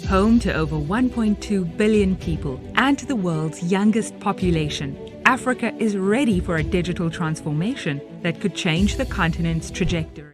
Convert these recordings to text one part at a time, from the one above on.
Home to over 1.2 billion people and to the world's youngest population, Africa is ready for a digital transformation that could change the continent's trajectory.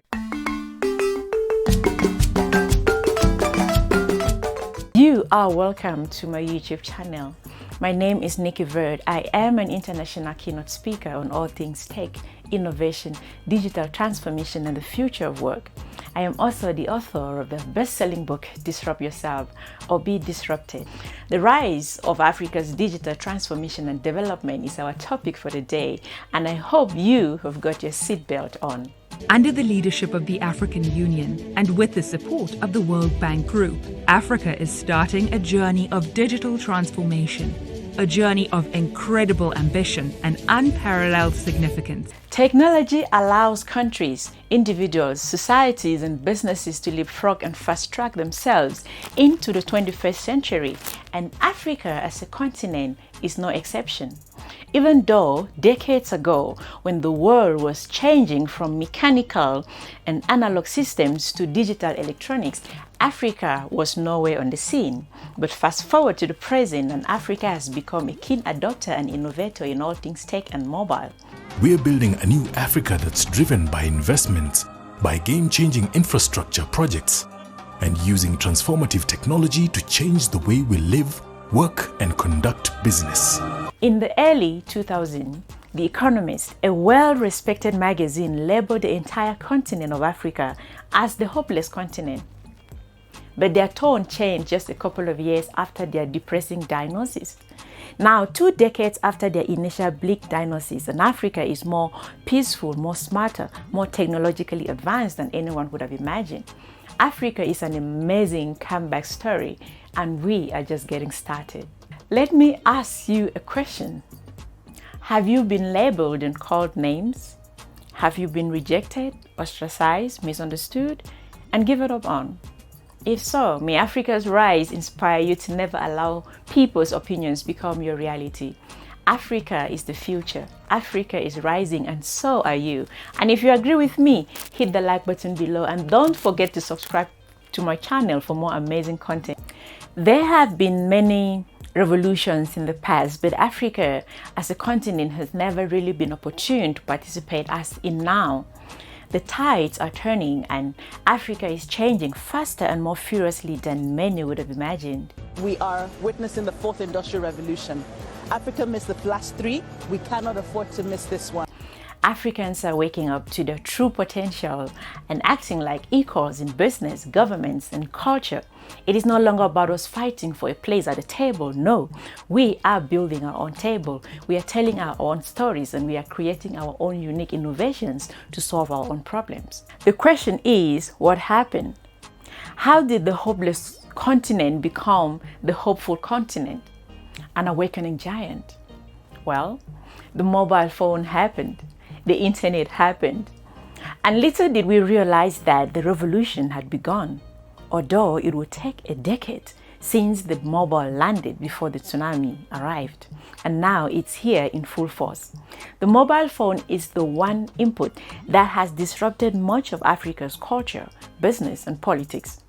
You are welcome to my YouTube channel. My name is Nikki Verd. I am an international keynote speaker on all things tech, innovation, digital transformation, and the future of work. I am also the author of the best-selling book, Disrupt Yourself or Be Disrupted. The rise of Africa's digital transformation and development is our topic for the day, and I hope you have got your seatbelt on. Under the leadership of the African Union and with the support of the World Bank Group, Africa is starting a journey of digital transformation, a journey of incredible ambition and unparalleled significance. Technology allows countries, individuals, societies, and businesses to leapfrog and fast-track themselves into the 21st century, and Africa as a continent is no exception. Even though decades ago, when the world was changing from mechanical and analog systems to digital electronics, Africa was nowhere on the scene. But fast forward to the present, and Africa has become a keen adopter and innovator in all things tech and mobile. We're building a new Africa that's driven by investments, by game-changing infrastructure projects, and using transformative technology to change the way we live, work, and conduct business. In the early 2000s, The Economist, a well-respected magazine, labeled the entire continent of Africa as the hopeless continent. But their tone changed just a couple of years after their depressing diagnosis. Now, 2 decades after their initial bleak diagnosis, and Africa is more peaceful, more smarter, more technologically advanced than anyone would have imagined. Africa is an amazing comeback story, and we are just getting started. Let me ask you a question. Have you been labeled and called names? Have you been rejected, ostracized, misunderstood, and given up on? If so, may Africa's rise inspire you to never allow people's opinions become your reality. Africa is the future. Africa is rising, and so are you. And if you agree with me, hit the like button below and don't forget to subscribe to my channel for more amazing content. There have been many revolutions in the past, but Africa as a continent has never really been opportune to participate as in now. The tides are turning, and Africa is changing faster and more furiously than many would have imagined. We are witnessing the 4th Industrial Revolution. Africa missed the last 3. We cannot afford to miss this one. Africans are waking up to their true potential and acting like equals in business, governments, and culture. It is no longer about us fighting for a place at the table. No, we are building our own table. We are telling our own stories, and we are creating our own unique innovations to solve our own problems. The question is, what happened? How did the hopeless continent become the hopeful continent? An awakening giant? Well, the mobile phone happened. The internet happened. And little did we realize that the revolution had begun, although it would take a decade since the mobile landed before the tsunami arrived. And now it's here in full force. The mobile phone is the one input that has disrupted much of Africa's culture, business, and politics.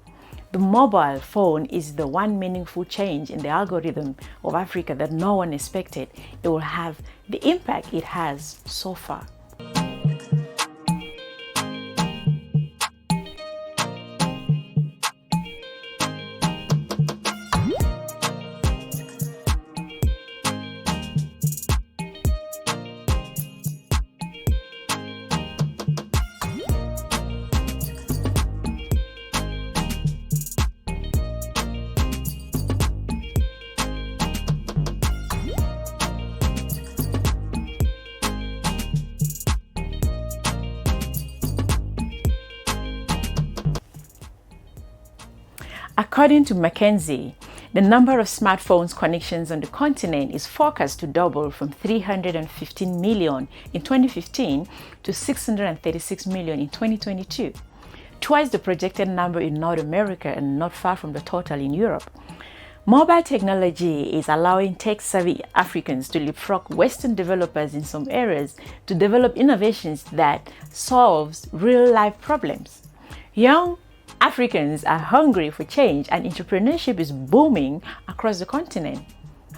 The mobile phone is the one meaningful change in the algorithm of Africa that no one expected it will have the impact it has so far. According to McKinsey, the number of smartphones connections on the continent is forecast to double from 315 million in 2015 to 636 million in 2022, twice the projected number in North America and not far from the total in Europe. Mobile technology is allowing tech-savvy Africans to leapfrog Western developers in some areas to develop innovations that solves real-life problems. Young Africans are hungry for change and entrepreneurship is booming across the continent.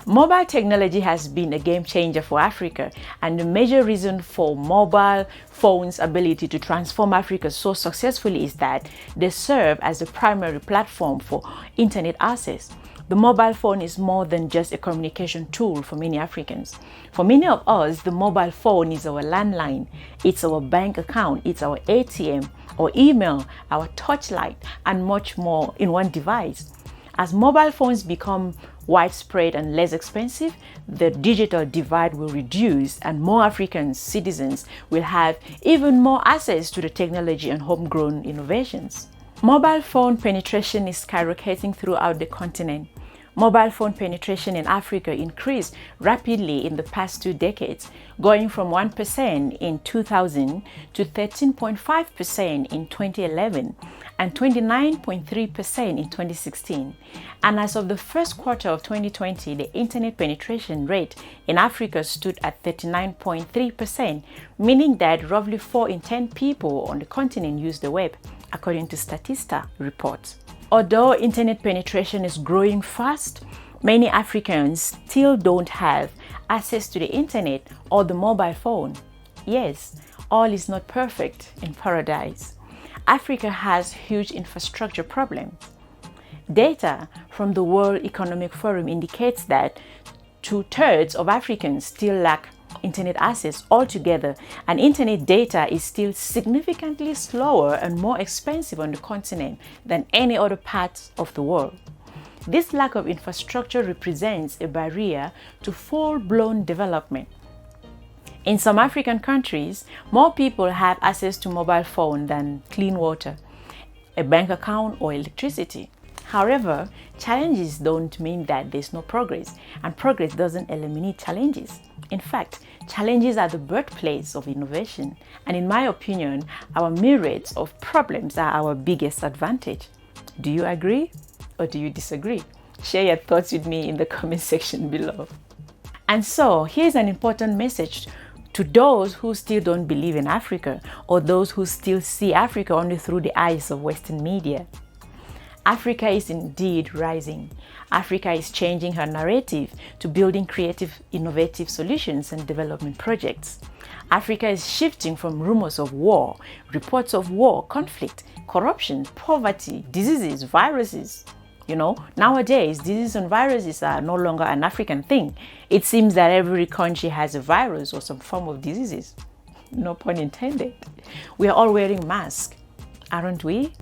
Mobile technology has been a game changer for Africa, and the major reason for mobile phones' ability to transform Africa so successfully is that they serve as the primary platform for internet access. The mobile phone is more than just a communication tool for many Africans. For many of us, the mobile phone is our landline, it's our bank account, it's our ATM, our email, our touchlight, and much more in one device. As mobile phones become widespread and less expensive, the digital divide will reduce and more African citizens will have even more access to the technology and homegrown innovations. Mobile phone penetration is skyrocketing throughout the continent. Mobile phone penetration in Africa increased rapidly in the past 2 decades, going from 1% in 2000 to 13.5% in 2011 and 29.3% in 2016. And as of the first quarter of 2020, the internet penetration rate in Africa stood at 39.3%, meaning that roughly 4 in 10 people on the continent use the web, according to Statista reports. Although internet penetration is growing fast, many Africans still don't have access to the internet or the mobile phone. Yes, all is not perfect in paradise. Africa has huge infrastructure problems. Data from the World Economic Forum indicates that 2/3 of Africans still lack internet access altogether, and internet data is still significantly slower and more expensive on the continent than any other parts of the world. This lack of infrastructure represents a barrier to full-blown development. In some African countries, more people have access to mobile phone than clean water, a bank account, or electricity. However, challenges don't mean that there's no progress, and progress doesn't eliminate challenges. In fact, challenges are the birthplace of innovation, and in my opinion, our myriads of problems are our biggest advantage. Do you agree or do you disagree? Share your thoughts with me in the comment section below. And so, here's an important message to those who still don't believe in Africa, or those who still see Africa only through the eyes of Western media. Africa is indeed rising. Africa is changing her narrative to building creative, innovative solutions and development projects. Africa is shifting from rumors of war, reports of war, conflict, corruption, poverty, diseases, viruses. Nowadays, diseases and viruses are no longer an African thing. It seems that every country has a virus or some form of diseases. No pun intended. We are all wearing masks, aren't we?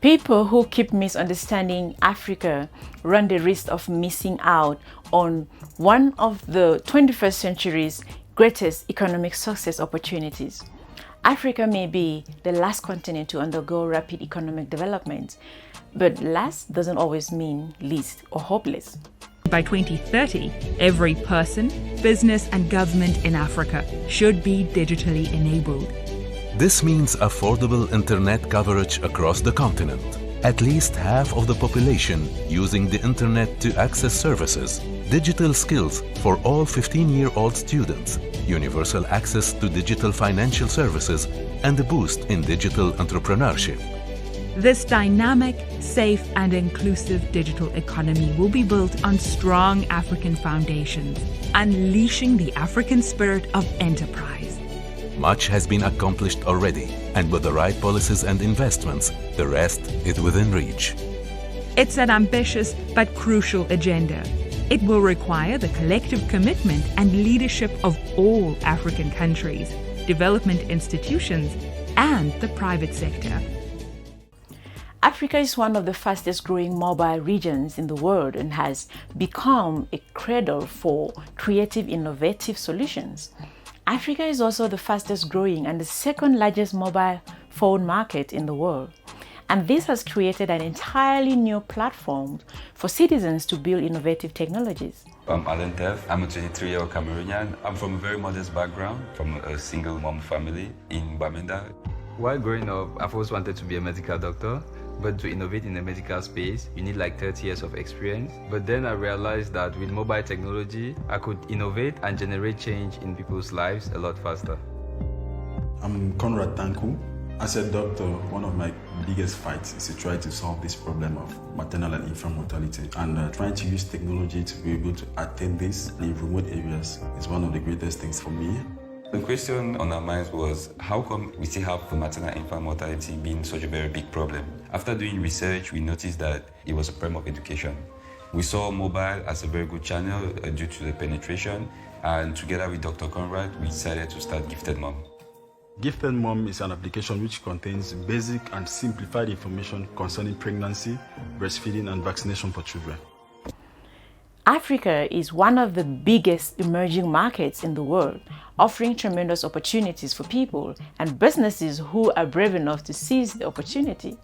People who keep misunderstanding Africa run the risk of missing out on one of the 21st century's greatest economic success opportunities. Africa may be the last continent to undergo rapid economic development, but last doesn't always mean least or hopeless. By 2030, every person, business, and government in Africa should be digitally enabled. This means affordable internet coverage across the continent. At least half of the population using the internet to access services, digital skills for all 15-year-old students, universal access to digital financial services, and a boost in digital entrepreneurship. This dynamic, safe, and inclusive digital economy will be built on strong African foundations, unleashing the African spirit of enterprise. Much has been accomplished already, and with the right policies and investments, the rest is within reach. It's an ambitious but crucial agenda. It will require the collective commitment and leadership of all African countries, development institutions, and the private sector. Africa is one of the fastest growing mobile regions in the world and has become a cradle for creative, innovative solutions. Africa is also the fastest growing and the second largest mobile phone market in the world. And this has created an entirely new platform for citizens to build innovative technologies. I'm Alan Tev. I'm a 23-year-old Cameroonian. I'm from a very modest background, from a single mom family in Bamenda. While growing up, I've always wanted to be a medical doctor. But to innovate in the medical space, you need like 30 years of experience. But then I realized that with mobile technology, I could innovate and generate change in people's lives a lot faster. I'm Conrad Tanku. As a doctor, one of my biggest fights is to try to solve this problem of maternal and infant mortality. And trying to use technology to be able to attain this in remote areas is one of the greatest things for me. The question on our minds was, how come we still have the maternal and infant mortality being such a very big problem? After doing research, we noticed that it was a problem of education. We saw mobile as a very good channel due to the penetration, and together with Dr. Conrad, we decided to start Gifted Mom. Gifted Mom is an application which contains basic and simplified information concerning pregnancy, breastfeeding, and vaccination for children. Africa is one of the biggest emerging markets in the world, offering tremendous opportunities for people and businesses who are brave enough to seize the opportunity.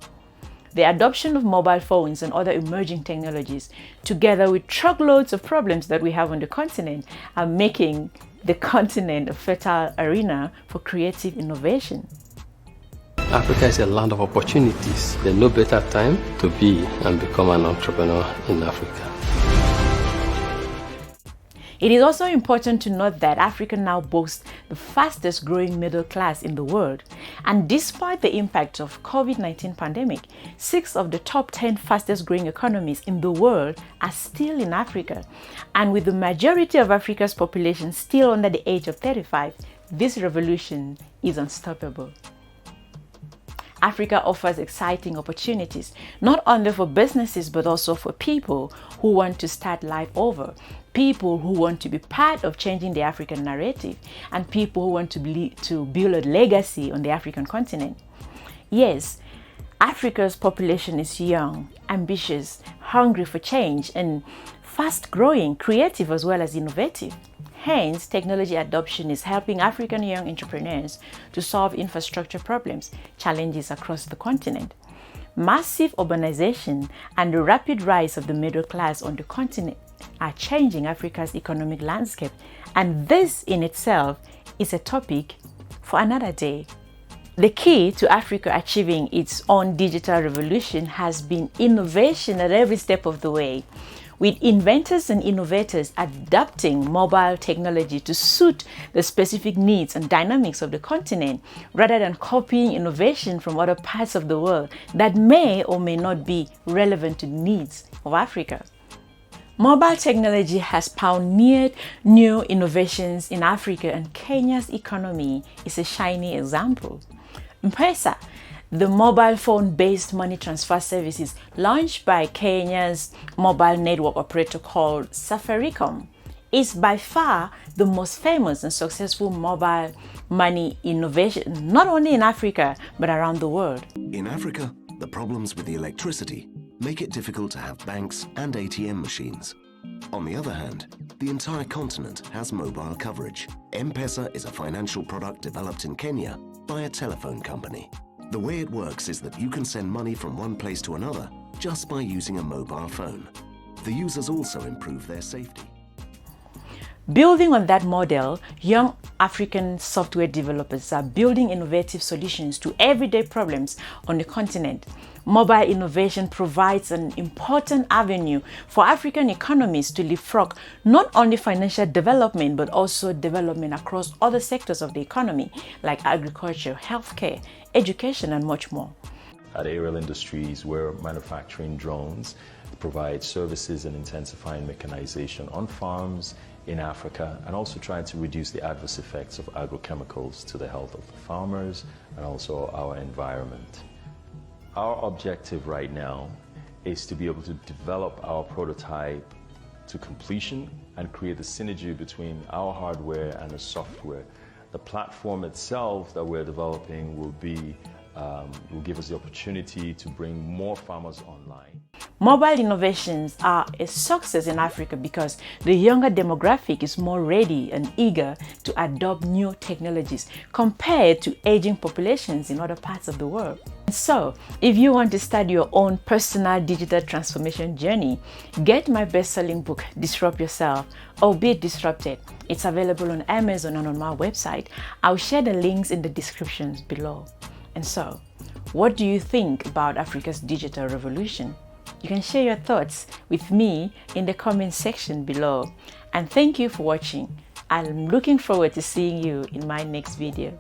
The adoption of mobile phones and other emerging technologies, together with truckloads of problems that we have on the continent, are making the continent a fertile arena for creative innovation. Africa is a land of opportunities. There's no better time to be and become an entrepreneur in Africa. It is also important to note that Africa now boasts the fastest growing middle class in the world. And despite the impact of COVID-19 pandemic, 6 of the top 10 fastest growing economies in the world are still in Africa. And with the majority of Africa's population still under the age of 35, this revolution is unstoppable. Africa offers exciting opportunities, not only for businesses, but also for people who want to start life over, people who want to be part of changing the African narrative, and people who want to build a legacy on the African continent. Yes, Africa's population is young, ambitious, hungry for change, and fast-growing, creative as well as innovative. Hence, technology adoption is helping African young entrepreneurs to solve infrastructure problems, challenges across the continent. Massive urbanization and the rapid rise of the middle class on the continent are changing Africa's economic landscape, and this in itself is a topic for another day. The key to Africa achieving its own digital revolution has been innovation at every step of the way, with inventors and innovators adapting mobile technology to suit the specific needs and dynamics of the continent, rather than copying innovation from other parts of the world that may or may not be relevant to the needs of Africa. Mobile technology has pioneered new innovations in Africa, and Kenya's economy is a shining example. M-Pesa, the mobile phone-based money transfer services launched by Kenya's mobile network operator called Safaricom, is by far the most famous and successful mobile money innovation, not only in Africa, but around the world. In Africa, the problems with the electricity make it difficult to have banks and ATM machines. On the other hand, the entire continent has mobile coverage. M-Pesa is a financial product developed in Kenya by a telephone company. The way it works is that you can send money from one place to another just by using a mobile phone. The users also improve their safety. Building on that model, young African software developers are building innovative solutions to everyday problems on the continent. Mobile innovation provides an important avenue for African economies to leapfrog not only financial development, but also development across other sectors of the economy, like agriculture, healthcare, education, and much more. At Aerial Industries, we're manufacturing drones to provide services and intensifying mechanization on farms in Africa, and also trying to reduce the adverse effects of agrochemicals to the health of the farmers and also our environment. Our objective right now is to be able to develop our prototype to completion and create a synergy between our hardware and the software. The platform itself that we're developing will give us the opportunity to bring more farmers online. Mobile innovations are a success in Africa because the younger demographic is more ready and eager to adopt new technologies compared to aging populations in other parts of the world. So, if you want to start your own personal digital transformation journey, get my best-selling book, Disrupt Yourself or Be Disrupted. It's available on Amazon and on my website. I'll share the links in the descriptions below. And so, what do you think about Africa's digital revolution? You can share your thoughts with me in the comment section below. And thank you for watching. I'm looking forward to seeing you in my next video.